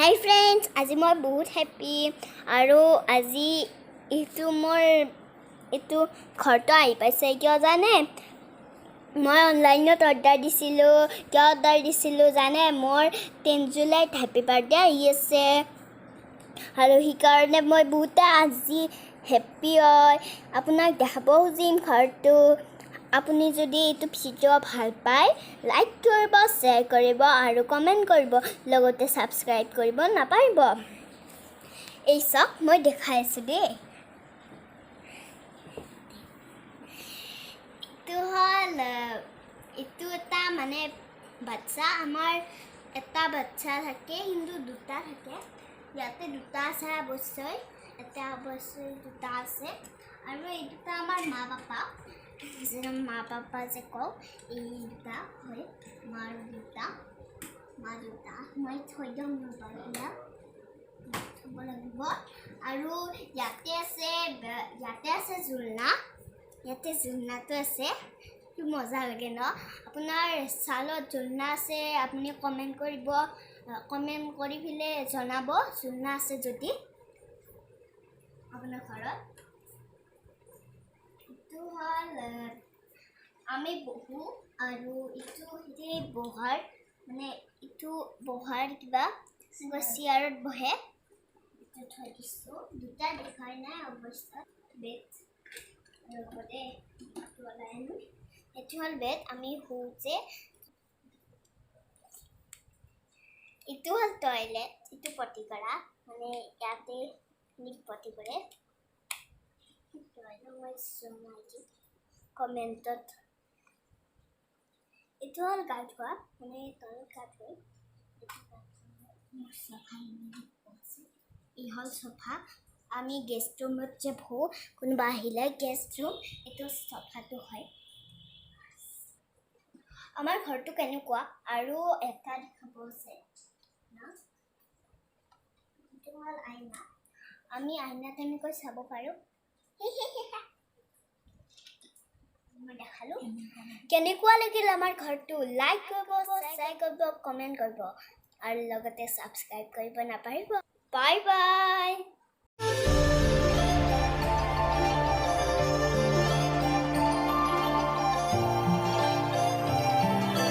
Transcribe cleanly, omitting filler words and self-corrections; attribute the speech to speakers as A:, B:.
A: hi friends, আজি মই বহুত হ্যাপি আৰু আজি মোৰ ঘৰটো আহি পাইছে কিয় জানে মই অনলাইনত অৰ্ডাৰ দিছিলোঁ জানে মোৰ 10 জুলাইত হ্যাপি বাৰ্থডে আহি আছে আৰু সেইকাৰণে মই বহুত আজি হ্যাপি হয় আপোনাক দেখাব খুজিম ঘৰটো আপুনি যদি এইটো ভিডিও ভাল পায় লাইক কৰিব শ্বেয়াৰ কৰিব আৰু কমেন্ট কৰিব লগতে সাবস্ক্ৰাইব কৰিব নাপাৰিব এই সব মই দেখাই আছো দে এইটো এটা মানে বাচ্চা আমাৰ এটা বাচ্চা থাকে কিন্তু দুটা থাকে ইয়াতে দুটা আছে অবশ্যই এটা অবশ্যই দুটা আছে আৰু এই দুটা আমাৰ মা পাপা যে কওঁ এই দুটা হয় মাৰ দুটা মই থৈ দিম নপাৰিলা থ'ব লাগিব আৰু ইয়াতে আছে জুলনাটো আছে কি মজা লাগে ন আপোনাৰ চালত জুলনা আছে আপুনি কমেন্ট কৰি ফেলে জনাব জুলনা আছে যদি আপোনাৰ ঘৰত এইটো হ'ল আমি বহু আৰু এইটো বহাৰ মানে এইটো বহাৰ কিবা চেয়াৰত বহে এইটো থৈ দিছোঁ দুটা দেখাই নাই অৱশ্যে বেড লগতে এইটো হ'ল বেড আমি শুওঁ যে এইটো হ'ল টয়লেট এইটো পটি কৰা মানে ইয়াতে পটি কৰে কমেন্টত এইটো হ'ল গা ধোৱা মানে তলত গা ধুই এই হ'ল চফা আমি গেষ্ট ৰুমত যে বহোঁ কোনোবা আহিলে গেষ্ট ৰুম এইটো চফাটো হয় আমাৰ ঘৰটো কেনেকুৱা আৰু এটা দেখাব আছে না এইটো হ'ল আইনা আমি আইনাত এনেকৈ চাব পাৰোঁ মই দেখালো কেনেকুৱা লাগিল আমাৰ ঘৰটো লাইক কৰিব শ্বেয়াৰ কৰিব কমেন্ট কৰিব আৰু লগতে সাবস্ক্ৰাইব কৰিব নাপাৰিব বাই বাই